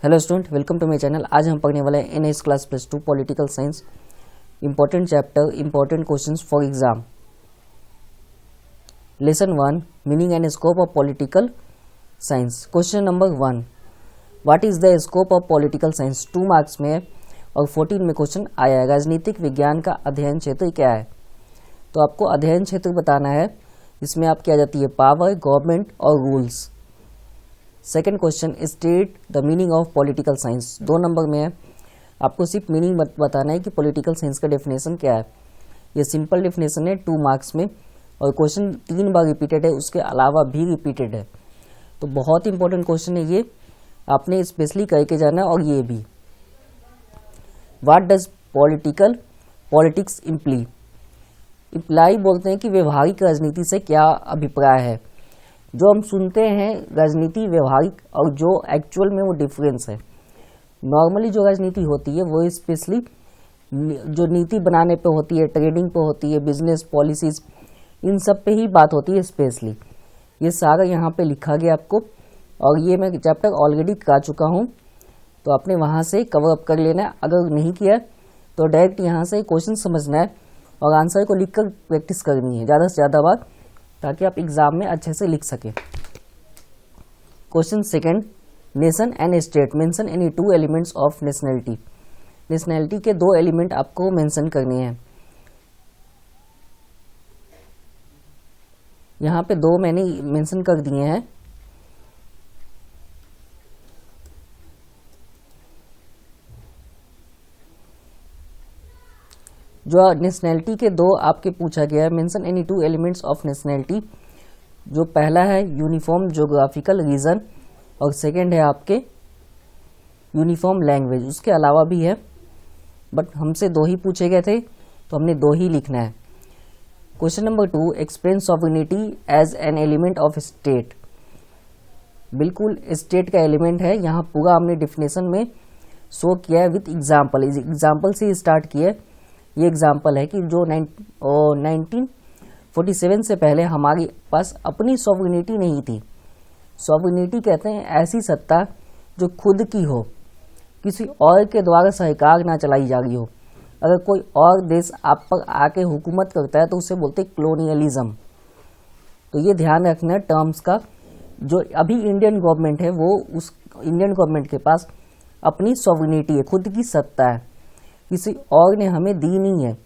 Hello student, welcome to my channel. आज हम पढ़ने वाले हैं NS class +2 political science important chapter important questions for exam. Lesson 1 meaning and scope of political science. Question number 1, what is the scope of political science. 2 marks में और 14 में question आया है। राजनीतिक विज्ञान का अध्ययन क्षेत्र क्या है। तो आपको अध्ययन क्षेत्र बताना है। इसमें आपकी आ जाती है पावर, गवर्नमेंट और rules. Second question, state the meaning of political science. 2 number में है, आपको सिर्फ मीनिंग बताना है कि पॉलिटिकल साइंस का डेफिनेशन क्या है। ये सिंपल डेफिनेशन है 2 मार्क्स में और क्वेश्चन 3 बार रिपीटेड है, उसके अलावा भी रिपीटेड है। तो बहुत इंपॉर्टेंट क्वेश्चन है ये, आपने स्पेशली करके जाना है। और ये भी, व्हाट डज पॉलिटिक्स इम्प्लाई बोलते हैं कि व्यवहारिक राजनीति से क्या अभिप्राय है। जो हम सुनते हैं राजनीति व्यवहारिक और जो एक्चुअल में वो डिफरेंस है। नॉर्मली जो राजनीति होती है वो स्पेशली जो नीति बनाने पे होती है, ट्रेडिंग पे होती है, बिजनेस पॉलिसीज, इन सब पे ही बात होती है स्पेशली। ये सारा यहाँ पे लिखा गया आपको, और ये मैं चैप्टर ऑलरेडी करा चुका हूँ, तो आपने वहाँ से कवर अप कर लेना है। अगर नहीं किया तो डायरेक्ट यहाँ से क्वेश्चन समझना है और आंसर को लिख कर प्रैक्टिस करनी है ज़्यादा से ज़्यादा बार, ताकि आप एग्जाम में अच्छे से लिख सकें। Question second, nation and state mention any 2 elements of nationality. Nationality के 2 एलिमेंट आपको मेंशन करने हैं। यहाँ पे 2 मैंने मेंशन कर दिए हैं। जो नेशनैलिटी के 2 आपके पूछा गया है, mention any 2 elements of nationality. जो पहला है यूनिफॉर्म ज्योग्राफिकल रीजन और सेकंड है आपके यूनिफॉर्म लैंग्वेज। उसके अलावा भी है, बट हमसे 2 ही पूछे गए थे तो हमने 2 ही लिखना है। Question number 2, explain sovereignty as an element of state. बिल्कुल स्टेट का एलिमेंट है, यहाँ पूरा हमने डिफिनेशन में शो किया है विथ एग्जाम्पल। एग्जाम्पल से स्टार्ट किया। ये एग्जाम्पल है कि जो 1947 से पहले हमारे पास अपनी सॉवरेनिटी नहीं थी। सॉवरेनिटी कहते हैं ऐसी सत्ता जो खुद की हो, किसी और के द्वारा सरकार ना चलाई जा रही हो। अगर कोई और देश आप पर आके हुकूमत करता है तो उसे बोलते हैं कॉलोनियलिज्म। तो ये ध्यान रखना है टर्म्स का। जो अभी इंडियन गवर्नमेंट है वो उस इंडियन गवर्नमेंट के पास अपनी सॉवरेनिटी है, खुद की सत्ता है, किसी और ने हमें दी नहीं है।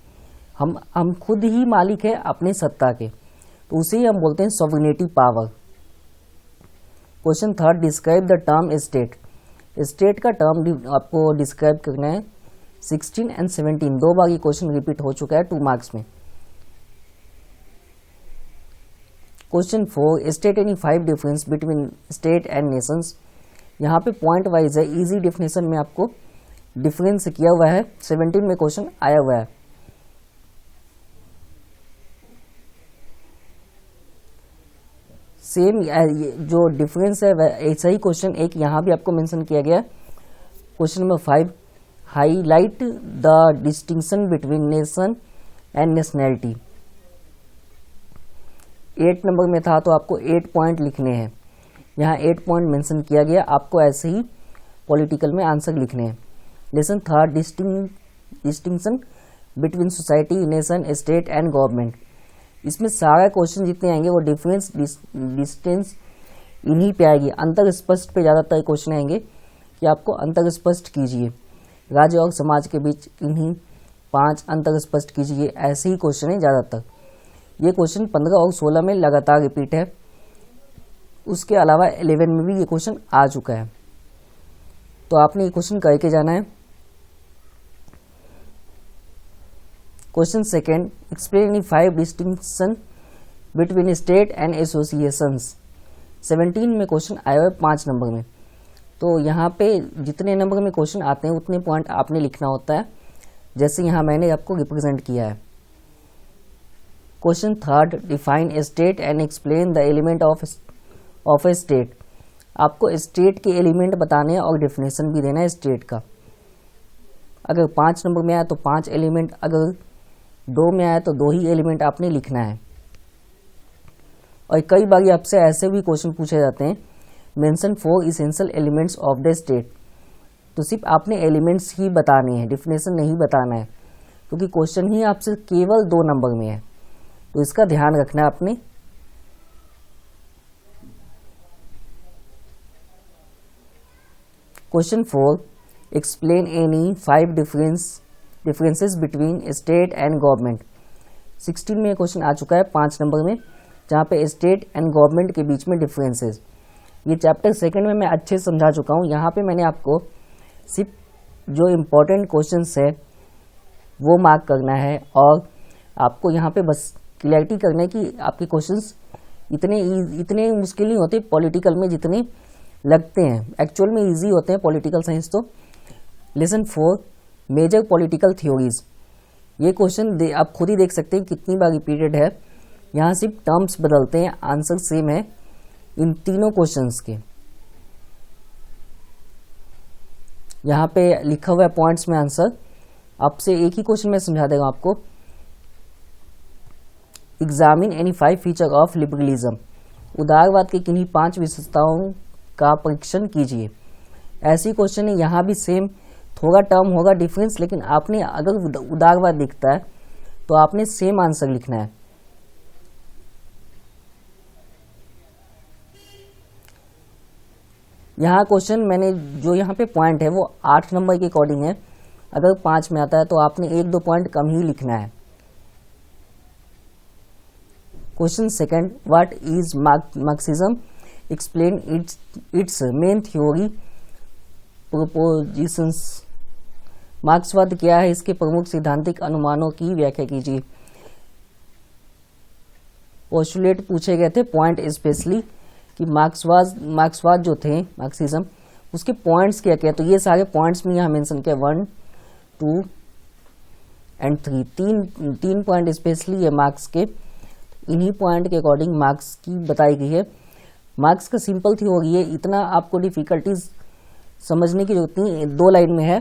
हम खुद ही मालिक है अपने सत्ता के, तो उसे ही हम बोलते हैं sovereignty power. Question third, describe the term state. State का टर्म आपको डिस्क्राइब करना है। 16 एंड 17 2 बार ये क्वेश्चन रिपीट हो चुका है 2 मार्क्स में। Question 4, state any 5 difference between state and Nations. यहाँ पे पॉइंट वाइज है, इजी डेफिनेशन में आपको डिफरेंस किया हुआ है। 17 में क्वेश्चन आया हुआ है। सेम जो डिफरेंस है ऐसा ही क्वेश्चन एक यहाँ भी आपको मेंशन किया गया। Question number 5, highlight the distinction between nation and nationality. 8 number में था तो आपको 8 पॉइंट लिखने हैं। यहाँ 8 पॉइंट मेंशन किया गया, आपको ऐसे ही पॉलिटिकल में आंसर लिखने हैं। Lesson third, distinction between society, nation, state and government. इसमें सारा क्वेश्चन जितने आएंगे वो डिफरेंस डिस्टेंस इन्हीं पे आएगी। अंतर स्पष्ट पे ज़्यादातर क्वेश्चन आएंगे कि आपको अंतर स्पष्ट कीजिए। राज्य और समाज के बीच इन्हीं 5 अंतर स्पष्ट कीजिए, ऐसे ही क्वेश्चन है ज़्यादातर। ये क्वेश्चन 15 और 16 में लगातार रिपीट है। उसके अलावा 11 में भी ये क्वेश्चन आ चुका है, तो आपने ये क्वेश्चन करके जाना है। Question second, explain any 5 distinction between state and associations. 17 में क्वेश्चन आया हुआ है 5 नंबर में। तो यहाँ पे जितने नंबर में क्वेश्चन आते हैं उतने पॉइंट आपने लिखना होता है, जैसे यहाँ मैंने आपको रिप्रेजेंट किया है। Question third, define a state and explain the element of A state. आपको स्टेट के एलिमेंट बताने हैं और डेफिनेशन भी देना है स्टेट का। अगर 5 नंबर में आया तो 5 एलिमेंट, अगर 2 में आया तो 2 ही एलिमेंट आपने लिखना है। और कई बार आपसे ऐसे भी क्वेश्चन पूछे जाते हैं, mention 4 essential elements of the state. तो सिर्फ आपने एलिमेंट्स ही बताने हैं, डिफिनेशन नहीं बताना है, क्योंकि क्वेश्चन ही आपसे केवल 2 नंबर में है, तो इसका ध्यान रखना है आपने। Question 4, explain any 5 differences between state and government. 16 में क्वेश्चन आ चुका है 5 नंबर में, जहाँ पे स्टेट एंड गवर्नमेंट के बीच में डिफरेंसेस। ये चैप्टर 2 में मैं अच्छे से समझा चुका हूँ। यहाँ पे मैंने आपको सिर्फ जो इम्पोर्टेंट क्वेश्चंस है वो मार्क करना है, और आपको यहाँ पे बस क्लैरिटी करना है कि आपके क्वेश्चंस इतने मुश्किल नहीं होते पॉलिटिकल में जितने लगते हैं, एक्चुअल में इजी होते हैं पॉलिटिकल साइंस। तो लेसन 4, मेजर पॉलिटिकल थ्योरीज। ये क्वेश्चन आप खुद ही देख सकते हैं कितनी बार रिपीटेड है। यहाँ सिर्फ टर्म्स बदलते हैं, आंसर सेम है इन तीनों क्वेश्चंस के। यहाँ पे लिखा हुआ है पॉइंट्स में आंसर, आपसे एक ही क्वेश्चन में समझा देगा आपको। Examine any 5 feature of liberalism. उदारवाद के किन्हीं 5 विशेषताओं का परीक्षण कीजिए। ऐसी क्वेश्चन है, यहाँ भी सेम, थोड़ा टर्म होगा डिफरेंस, लेकिन आपने अगर उदारवाद दिखता है तो आपने सेम आंसर लिखना है। यहाँ क्वेश्चन मैंने जो यहाँ पे पॉइंट है वो 8 नंबर के अकॉर्डिंग है, अगर 5 में आता है तो आपने 1-2 पॉइंट कम ही लिखना है। Question 2, what is Marxism, explain its main theory propositions. मार्क्सवाद क्या है, इसके प्रमुख सिद्धांतिक अनुमानों की व्याख्या कीजिए। पोस्टुलेट पूछे गए थे, पॉइंट स्पेशली कि मार्क्सवाद जो थे, मार्क्सिज्म, उसके पॉइंट्स क्या क्या, तो ये सारे पॉइंट्स में यहाँ मेंशन किया 1, 2 एंड 3, तीन पॉइंट स्पेशली है मार्क्स के। इन्हीं पॉइंट के अकॉर्डिंग मार्क्स की बताई गई है। मार्क्स का सिंपल थ्योरी है, इतना आपको डिफिकल्टीज समझने की जरूरत नहीं, 2 लाइन में है।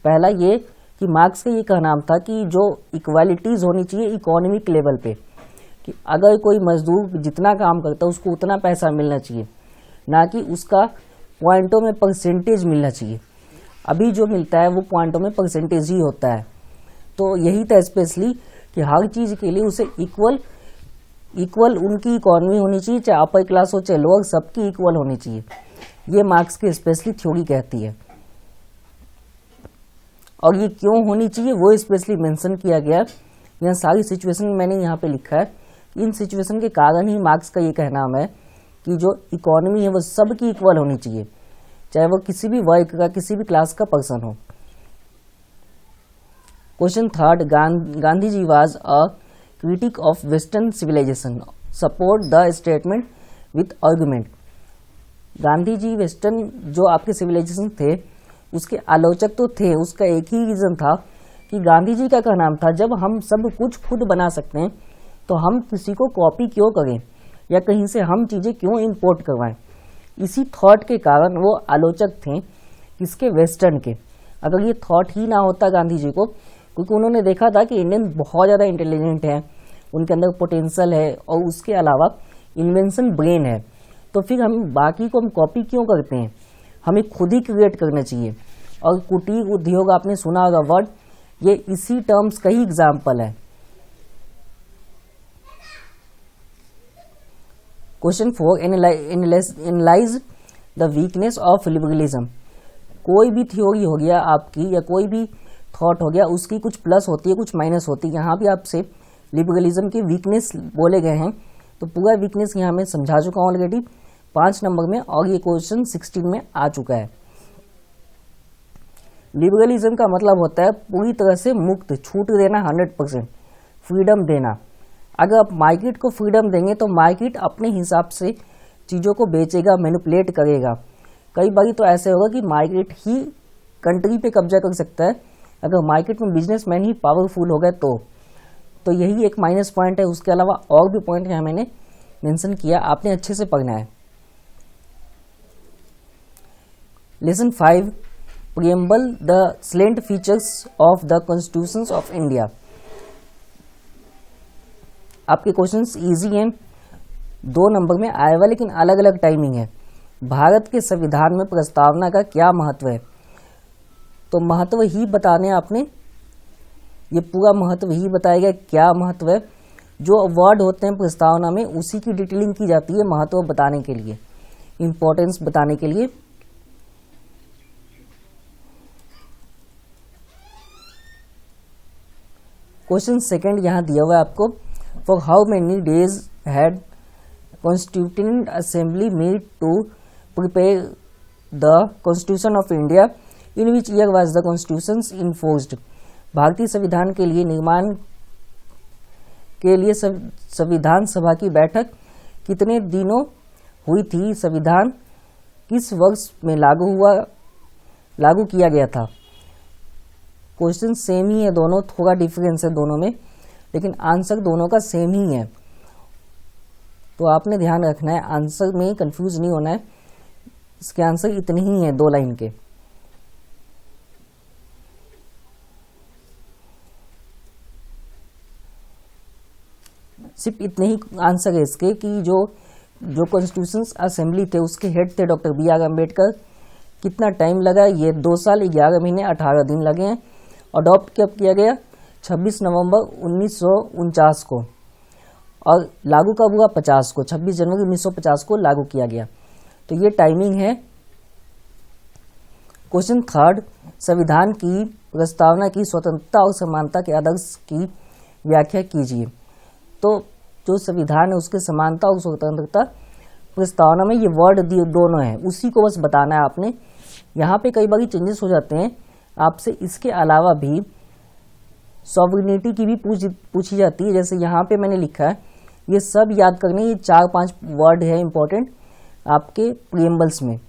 पहला ये कि मार्क्स का ये कहना था कि जो इक्वालिटीज होनी चाहिए इकोनॉमिक लेवल पे, कि अगर कोई मजदूर जितना काम करता है उसको उतना पैसा मिलना चाहिए, ना कि उसका पॉइंटों में परसेंटेज मिलना चाहिए। अभी जो मिलता है वो पॉइंटों में परसेंटेज ही होता है। तो यही था स्पेशली कि हर चीज़ के लिए उसे इक्वल उनकी इकोनॉमी होनी चाहिए, चाहे अपर क्लास हो चाहे लोअर, सबकी इक्वल होनी चाहिए। ये मार्क्स की स्पेशली थ्योरी कहती है, और ये क्यों होनी चाहिए वो स्पेशली मेंशन किया गया। यहाँ सारी सिचुएशन मैंने यहाँ पे लिखा है, इन सिचुएशन के कारण ही मार्क्स का ये कहना है कि जो इकोनॉमी है वो सबकी इक्वल होनी चाहिए, चाहे वो किसी भी वर्ग का, किसी भी क्लास का पर्सन हो। Question 3, Gandhi ji was a critic of western civilization, support the statement with argument. Gandhi ji western जो आपके सिविलाइजेशन थे उसके आलोचक तो थे, उसका एक ही रीजन था कि गांधी जी का कहना था जब हम सब कुछ खुद बना सकते हैं तो हम किसी को कॉपी क्यों करें या कहीं से हम चीज़ें क्यों इंपोर्ट करवाएं। इसी थॉट के कारण वो आलोचक थे किसके, वेस्टर्न के। अगर ये थॉट ही ना होता गांधी जी को, क्योंकि उन्होंने देखा था कि इंडियन बहुत ज़्यादा इंटेलिजेंट है, उनके अंदर पोटेंशियल है और उसके अलावा इन्वेंशन ब्रेन है, तो फिर हम बाकी को हम कॉपी क्यों करते हैं, हमें खुद ही क्रिएट करना चाहिए। और कुटीर उद्योग आपने सुना होगा वर्ड, ये इसी टर्म्स का ही एग्जाम्पल है। Question 4, analyse the weakness of liberalism. कोई भी थ्योरी हो गया आपकी या कोई भी थॉट हो गया, उसकी कुछ प्लस होती है कुछ माइनस होती है। यहाँ भी आपसे लिबरलिज्म की वीकनेस बोले गए हैं, तो पूरा वीकनेस यहाँ मैं समझा चुका हूँ ऑलरेडी 5 नंबर में, और ये क्वेश्चन 16 में आ चुका है। लिबरलिज्म का मतलब होता है पूरी तरह से मुक्त, छूट देना, 100% फ्रीडम देना। अगर आप मार्केट को फ्रीडम देंगे तो मार्केट अपने हिसाब से चीज़ों को बेचेगा, मैनिपुलेट करेगा। कई बार तो ऐसे होगा कि मार्केट ही कंट्री पे कब्जा कर सकता है अगर मार्केट में बिजनेसमैन ही पावरफुल हो गए तो यही एक माइनस पॉइंट है। उसके अलावा और भी पॉइंट यहाँ मैंने मेंशन किया, आपने अच्छे से पढ़ना है। Lesson 5, preamble the salient features of the constitution of India. आपके क्वेश्चंस इजी हैं, 2 नंबर में आए हुआ, लेकिन अलग अलग टाइमिंग है। भारत के संविधान में प्रस्तावना का क्या महत्व है? तो महत्व ही बताने आपने, ये पूरा महत्व ही बताएगा क्या महत्व है। जो वर्ड होते हैं प्रस्तावना में उसी की डिटेलिंग की जाती है महत्व बताने के लिए, इंपॉर्टेंस बताने के लिए। क्वेश्चन सेकंड यहाँ दिया हुआ है आपको, for how many days had constituent assembly meet to prepare the constitution of India, in which year was the constitution enforced. भारतीय संविधान के लिए निर्माण के लिए संविधान सभा की बैठक कितने दिनों हुई थी, संविधान किस वर्ष में लागू किया गया था। क्वेश्चन सेम ही है दोनों, थोड़ा डिफरेंस है दोनों में, लेकिन आंसर दोनों का सेम ही है। तो आपने ध्यान रखना है, आंसर में कंफ्यूज नहीं होना है। इसके आंसर इतने ही हैं 2 लाइन के। सिर्फ इतने ही आंसर है इसके कि जो कॉन्स्टिट्यूशन असेंबली थे उसके हेड थे डॉक्टर BR अम्बेडकर। कितना टाइम लगा, ये 2 साल 11 महीने 18 दिन लगे हैं। अडॉप्ट कब किया गया, 26 नवंबर 1949 को, और लागू कब हुआ, 50 को, 26 जनवरी 1950 को लागू किया गया। तो ये टाइमिंग है। क्वेश्चन थर्ड, संविधान की प्रस्तावना की स्वतंत्रता और समानता के आदर्श की व्याख्या कीजिए। तो जो संविधान है उसके समानता और स्वतंत्रता प्रस्तावना में ये वर्ड दोनों हैं, उसी को बस बताना है आपने। यहाँ पे कई बार चेंजेस हो जाते हैं आपसे। इसके अलावा भी सॉवरेनिटी की भी पूछी जाती है। जैसे यहाँ पे मैंने लिखा है, ये सब याद करने, ये 4-5 वर्ड है इंपॉर्टेंट आपके प्रीएम्बल्स में।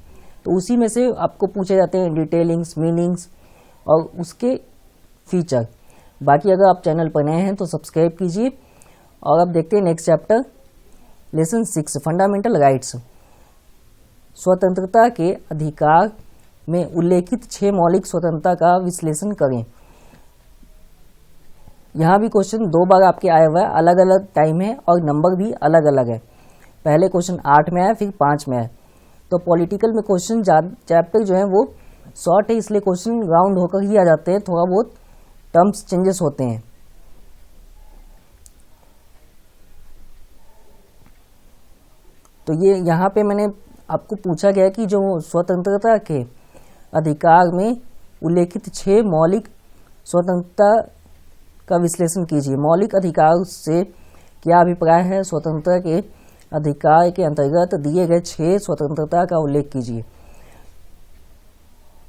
तो उसी में से आपको पूछे जाते हैं डिटेलिंग्स, मीनिंग्स और उसके फीचर। बाकी अगर आप चैनल पर नए हैं तो सब्सक्राइब कीजिए। और अब देखते हैं next chapter, lesson 6, fundamental rights. स्वतंत्रता के अधिकार में उल्लेखित 6 मौलिक स्वतंत्रता का विश्लेषण करें। यहाँ भी क्वेश्चन 2 बार आपके आया हुआ है, अलग अलग टाइम है और नंबर भी अलग अलग है। पहले क्वेश्चन 8 में आया, फिर 5 में आया। तो पॉलिटिकल में क्वेश्चन चैप्टर जो है वो शॉर्ट है, इसलिए क्वेश्चन राउंड होकर ही आ जाते हैं, थोड़ा बहुत टर्म्स चेंजेस होते हैं। तो ये यहाँ पे मैंने आपको पूछा गया कि जो स्वतंत्रता के अधिकार में उल्लेखित 6 मौलिक स्वतंत्रता का विश्लेषण कीजिए। मौलिक अधिकार से क्या अभिप्राय है, स्वतंत्रता के अधिकार के अंतर्गत दिए गए 6 स्वतंत्रता का उल्लेख कीजिए।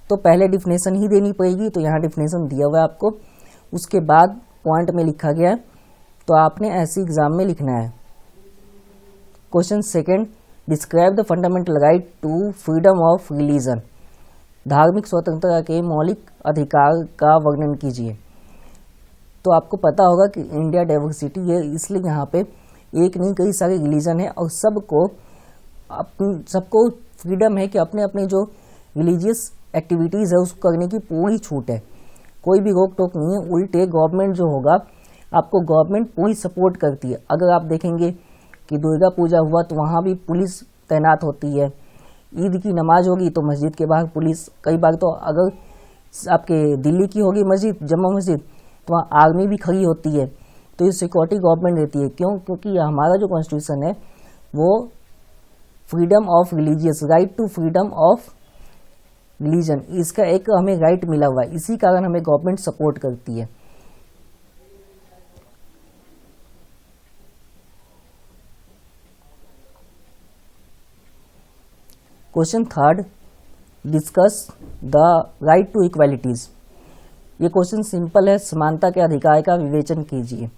तो पहले डिफिनेशन ही देनी पड़ेगी, तो यहाँ डिफिनेशन दिया हुआ है आपको, उसके बाद पॉइंट में लिखा गया है, तो आपने ऐसे एग्जाम में लिखना है। Question second, describe the fundamental right to freedom of religion. धार्मिक स्वतंत्रता के मौलिक अधिकार का वर्णन कीजिए। तो आपको पता होगा कि इंडिया डाइवर्सिटी है, इसलिए यहाँ पे एक नहीं कई सारे रिलीजन है और सबको फ्रीडम है कि अपने अपने जो रिलीजियस एक्टिविटीज़ है उसको करने की पूरी छूट है, कोई भी रोक टोक नहीं है। उल्टे गवर्नमेंट जो होगा, आपको गवर्नमेंट पूरी सपोर्ट करती है। अगर आप देखेंगे कि दुर्गा पूजा हुआ तो वहाँ भी पुलिस तैनात होती है, ईद की नमाज होगी तो मस्जिद के बाहर पुलिस, कई बार तो अगर आपके दिल्ली की होगी मस्जिद, जम्मा मस्जिद, तो वहाँ आर्मी भी खड़ी होती है। तो ये सिक्योरिटी गवर्नमेंट देती है। क्यों? क्योंकि हमारा जो कॉन्स्टिट्यूशन है वो freedom of religious, right to freedom of religion, इसका एक हमें राइट मिला हुआ है, इसी कारण हमें गवर्नमेंट सपोर्ट करती है। Question third, discuss the right to equalities. ये क्वेश्चन सिंपल है, समानता के अधिकार का विवेचन कीजिए।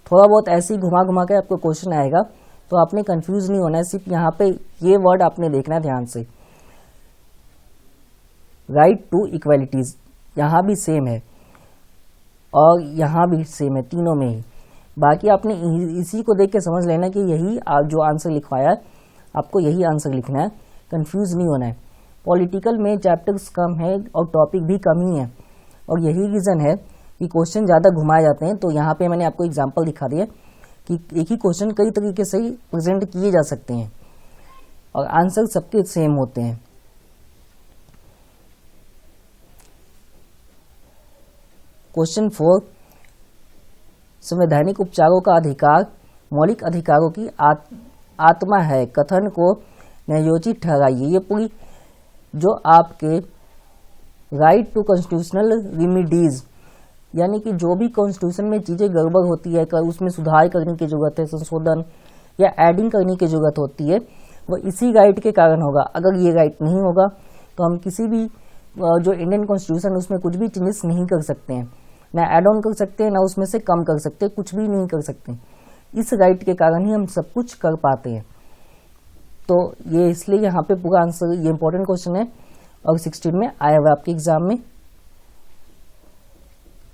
थोड़ा बहुत ऐसे ही घुमा घुमा के आपको क्वेश्चन आएगा, तो आपने कंफ्यूज नहीं होना है, सिर्फ यहाँ पे ये वर्ड आपने देखना है ध्यान से, राइट टू इक्वालिटीज। यहाँ भी सेम है और यहाँ भी सेम है, तीनों में ही। बाकी आपने इसी को देख के समझ लेना कि यही जो आंसर लिखवाया है आपको यही आंसर लिखना है, कंफ्यूज नहीं होना है। पॉलिटिकल में चैप्टर्स कम है और टॉपिक भी कम ही है, और यही रीज़न है कि क्वेश्चन ज़्यादा घुमाए जाते हैं। तो यहाँ पे मैंने आपको एग्जांपल दिखा दिया कि एक ही क्वेश्चन कई तरीके से ही प्रेजेंट किए जा सकते हैं और आंसर सबके सेम होते हैं। क्वेश्चन 4, संवैधानिक उपचारों का अधिकार मौलिक अधिकारों की आत्मा है, कथन को न्यायोचित ठहराइए। ये पूरी जो आपके राइट टू कॉन्स्टिट्यूशनल रेमिडीज, यानी कि जो भी कॉन्स्टिट्यूशन में चीज़ें गड़बड़ होती है, उसमें सुधार करने की जरूरत है, संशोधन या एडिंग करने की जरूरत होती है, वो इसी राइट के कारण होगा। अगर ये राइट नहीं होगा तो हम किसी भी जो इंडियन कॉन्स्टिट्यूशन उसमें कुछ भी चेंजेस नहीं कर सकते हैं, ना एड ऑन कर सकते हैं, ना उसमें से कम कर सकते हैं, कुछ भी नहीं कर सकते। इस राइट के कारण ही हम सब कुछ कर पाते हैं। तो ये इसलिए यहाँ पे पूरा आंसर, ये इंपॉर्टेंट क्वेश्चन है और 16 में आया हुआ आपके एग्जाम में।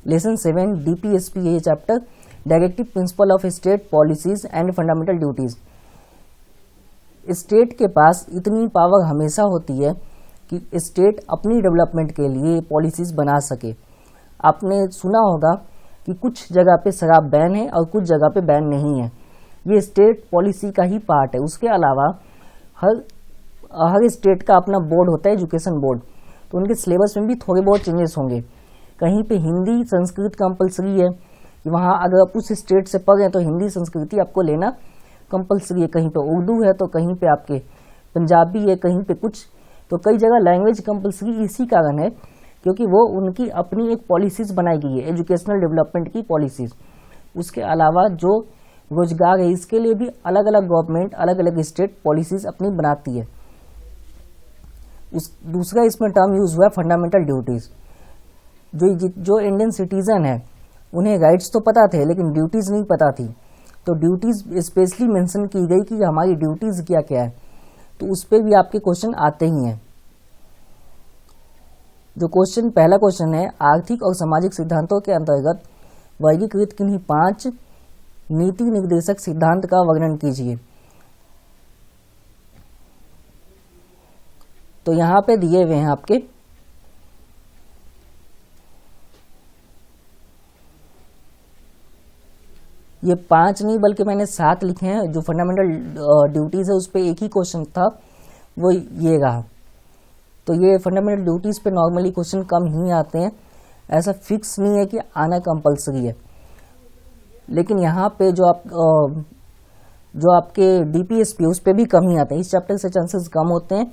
लेसन 7 DPSP ये chapter, directive principle of state policies and fundamental duties. State के पास इतनी पावर हमेशा होती है कि स्टेट अपनी डेवलपमेंट के लिए पॉलिसीज बना सके। आपने सुना होगा कि कुछ जगह पे शराब बैन है और कुछ जगह पे बैन नहीं है, ये स्टेट पॉलिसी का ही पार्ट है। उसके अलावा हर स्टेट का अपना बोर्ड होता है, एजुकेशन बोर्ड, तो उनके सिलेबस में भी थोड़े बहुत चेंजेस होंगे। कहीं पे हिंदी संस्कृत कंपलसरी है, वहाँ अगर आप उस स्टेट से पढ़ रहे हैं तो हिंदी संस्कृति आपको लेना कंपलसरी है। कहीं पे उर्दू है तो कहीं पे आपके पंजाबी है, कहीं पे कुछ, तो कई जगह लैंग्वेज कंपलसरी इसी कारण है क्योंकि वो उनकी अपनी एक पॉलिसीज बनाई गई है, एजुकेशनल डेवलपमेंट की पॉलिसीज। उसके अलावा जो रोजगार है इसके लिए भी अलग अलग गवर्नमेंट, अलग अलग स्टेट पॉलिसीज अपनी बनाती है। दूसरा इसमें टर्म यूज हुआ है फंडामेंटल ड्यूटीज। जो इंडियन सिटीजन है उन्हें राइट्स तो पता थे लेकिन ड्यूटीज नहीं पता थी, तो ड्यूटीज स्पेशली मेंशन की गई कि हमारी ड्यूटीज क्या क्या है, तो उस पर भी आपके क्वेश्चन आते ही हैं। जो क्वेश्चन, पहला क्वेश्चन है, आर्थिक और सामाजिक सिद्धांतों के अंतर्गत वर्गीकृत किन्हीं 5 नीति निर्देशक सिद्धांत का वर्णन कीजिए। तो यहां पे दिए हुए हैं आपके, ये 5 नहीं बल्कि मैंने 7 लिखे हैं। जो फंडामेंटल ड्यूटीज है उस पर एक ही क्वेश्चन था, वो ये रहा। तो ये फंडामेंटल ड्यूटीज पे नॉर्मली क्वेश्चन कम ही आते हैं, ऐसा फिक्स नहीं है कि आना कंपलसरी है। लेकिन यहाँ पे जो आपके DPSP उस पर भी कम ही आते हैं, इस चैप्टर से चांसेस कम होते हैं।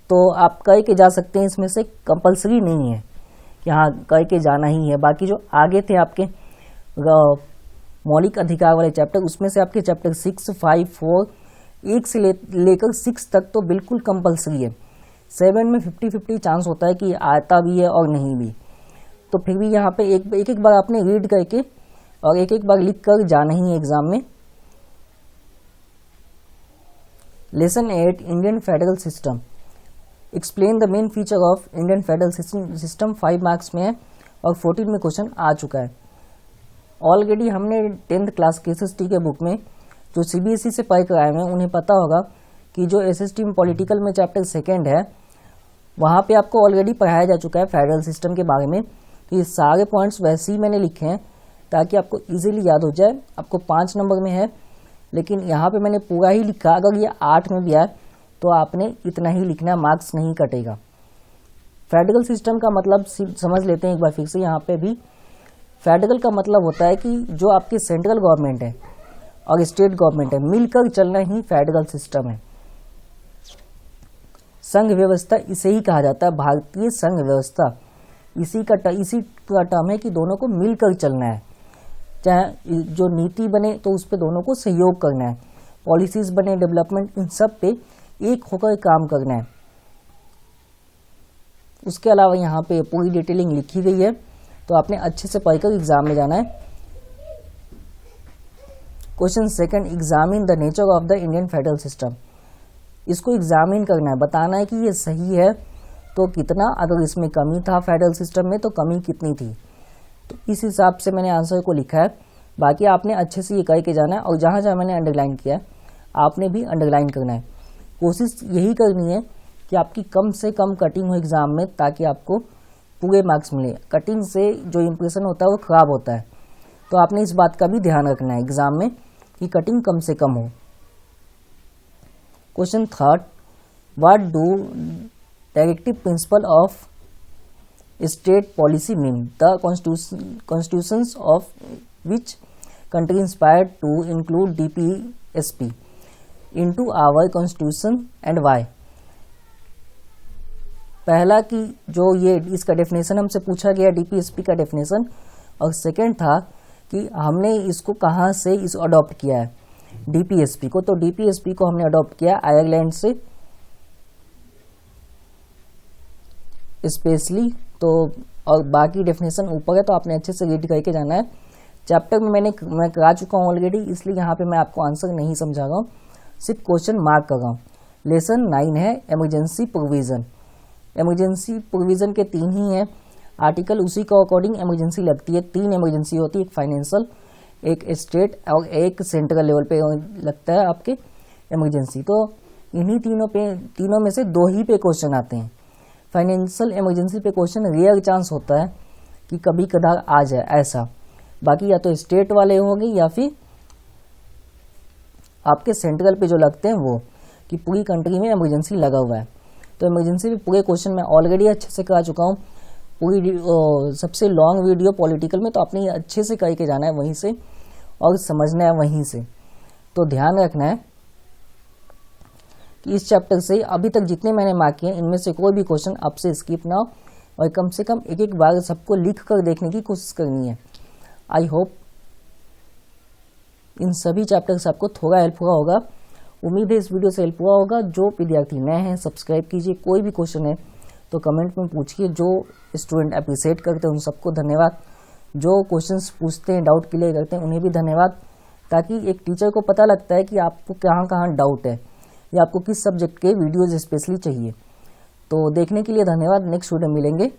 तो आप कह के जा सकते हैं, इसमें से कंपलसरी नहीं है कि हाँ कह के जाना ही है। बाकी जो आगे थे आपके मौलिक अधिकार वाले चैप्टर, उसमें से आपके चैप्टर 6, 5, 4, 1 से लेकर 6 तक तो बिल्कुल कंपलसरी है। 7 में 50-50 चांस होता है कि आता भी है और नहीं भी। तो फिर भी यहाँ पे एक बार आपने रीड करके और एक बार लिख कर जाना ही है एग्जाम में। Lesson 8 Indian federal system, explain the main feature of Indian federal system 5 marks में है और 14 में क्वेश्चन आ चुका है। ऑलरेडी हमने 10th क्लास के SST के बुक में जो CBSE से पढ़ कर आए हैं उन्हें पता होगा कि जो SST में पॉलिटिकल में चैप्टर 2 है वहाँ पे आपको ऑलरेडी पढ़ाया जा चुका है फेडरल सिस्टम के बारे में। तो ये सारे पॉइंट्स वैसे ही मैंने लिखे हैं ताकि आपको इजीली याद हो जाए। आपको 5 नंबर में है लेकिन यहाँ पे मैंने पूरा ही लिखा, अगर ये 8 में भी आए तो आपने इतना ही लिखना, मार्क्स नहीं कटेगा। फेडरल सिस्टम का मतलब समझ लेते हैं एक बार फिर से। यहाँ पे भी फेडरल का मतलब होता है कि जो आपकी सेंट्रल गवर्नमेंट है और स्टेट गवर्नमेंट है मिलकर चलना ही फेडरल सिस्टम है। संघ व्यवस्था इसे ही कहा जाता है, भारतीय संघ व्यवस्था। इसी का टर्म है कि दोनों को मिलकर चलना है, चाहे जो नीति बने तो उस पे दोनों को सहयोग करना है, पॉलिसीज बने, डेवलपमेंट, इन सब पे एक होकर काम करना है। उसके अलावा यहाँ पे पूरी डिटेलिंग लिखी गई है, तो आपने अच्छे से पढ़कर एग्जाम में जाना है। Question 2, examine the nature of the Indian federal system. इसको एग्जामिन करना है, बताना है कि ये सही है तो कितना, अगर इसमें कमी था फेडरल सिस्टम में तो कमी कितनी थी। तो इस हिसाब से मैंने आंसर को लिखा है। बाकी आपने अच्छे से ये कह के जाना है और जहाँ जहाँ मैंने अंडरलाइन किया है आपने भी अंडरलाइन करना है। कोशिश यही करनी है कि आपकी कम से कम कटिंग हो एग्जाम में, ताकि आपको पूरे मार्क्स मिले। कटिंग से जो इम्प्रेशन होता है वो खराब होता है, तो आपने इस बात का भी ध्यान रखना है एग्जाम में कि कटिंग कम से कम हो। Question 3, what do directive principle of state policy mean? The constitutions of which country inspired to include DPSP into our constitution and why? पहला कि जो ये इसका डेफिनेशन हमसे पूछा गया DPSP का डेफिनेशन, और सेकंड था कि हमने इसको कहाँ से इस अडॉप्ट किया है DPSP को। तो DPSP को हमने अडॉप्ट किया आयरलैंड से स्पेशली। तो और बाकी डेफिनेशन ऊपर है, तो आपने अच्छे से रीड करके जाना है। चैप्टर में मैं करा चुका हूँ ऑलरेडी, इसलिए यहाँ पे मैं आपको आंसर नहीं समझा रहा हूँ, सिर्फ क्वेश्चन मार्क कर रहा हूँ। लेसन 9 है इमरजेंसी प्रोविज़न। इमरजेंसी प्रोविज़न के 3 ही हैं आर्टिकल, उसी के अकॉर्डिंग इमरजेंसी लगती है। 3 इमरजेंसी होती है, एक फाइनेंशियल, एक स्टेट और एक सेंट्रल लेवल पे लगता है आपके इमरजेंसी। तो इन्हीं तीनों में से 2 ही पे क्वेश्चन आते हैं। फाइनेंशियल इमरजेंसी पे क्वेश्चन रेयर चांस होता है कि कभी कदार आ जाए ऐसा, बाकी या तो स्टेट वाले होंगे या फिर आपके सेंट्रल पे जो लगते हैं वो, कि पूरी कंट्री में इमरजेंसी लगा हुआ है। तो इमरजेंसी पे पूरे क्वेश्चन मैं ऑलरेडी अच्छे से करा चुका हूँ, पूरी सबसे लॉन्ग वीडियो पॉलिटिकल में, तो आपने अच्छे से करके जाना है वहीं से और समझना है वहीं से। तो ध्यान रखना है कि इस चैप्टर से अभी तक जितने मैंने मार्क किए इनमें से कोई भी क्वेश्चन आपसे स्किप ना हो, और कम से कम एक बार सबको लिख कर देखने की कोशिश करनी है। आई होप इन सभी चैप्टर से आपको थोड़ा हेल्प हुआ होगा। उम्मीद है इस वीडियो से हेल्प हुआ होगा। जो विद्यार्थी नए हैं सब्सक्राइब कीजिए, कोई भी क्वेश्चन है तो कमेंट में पूछिए। जो स्टूडेंट अप्रिशिएट करते हैं उन सबको धन्यवाद, जो क्वेश्चंस पूछते हैं, डाउट क्लियर करते हैं, उन्हें भी धन्यवाद। ताकि एक टीचर को पता लगता है कि आपको कहाँ कहाँ डाउट है या आपको किस सब्जेक्ट के वीडियोज़ स्पेशली चाहिए। तो देखने के लिए धन्यवाद। नेक्स्ट वीडियो मिलेंगे।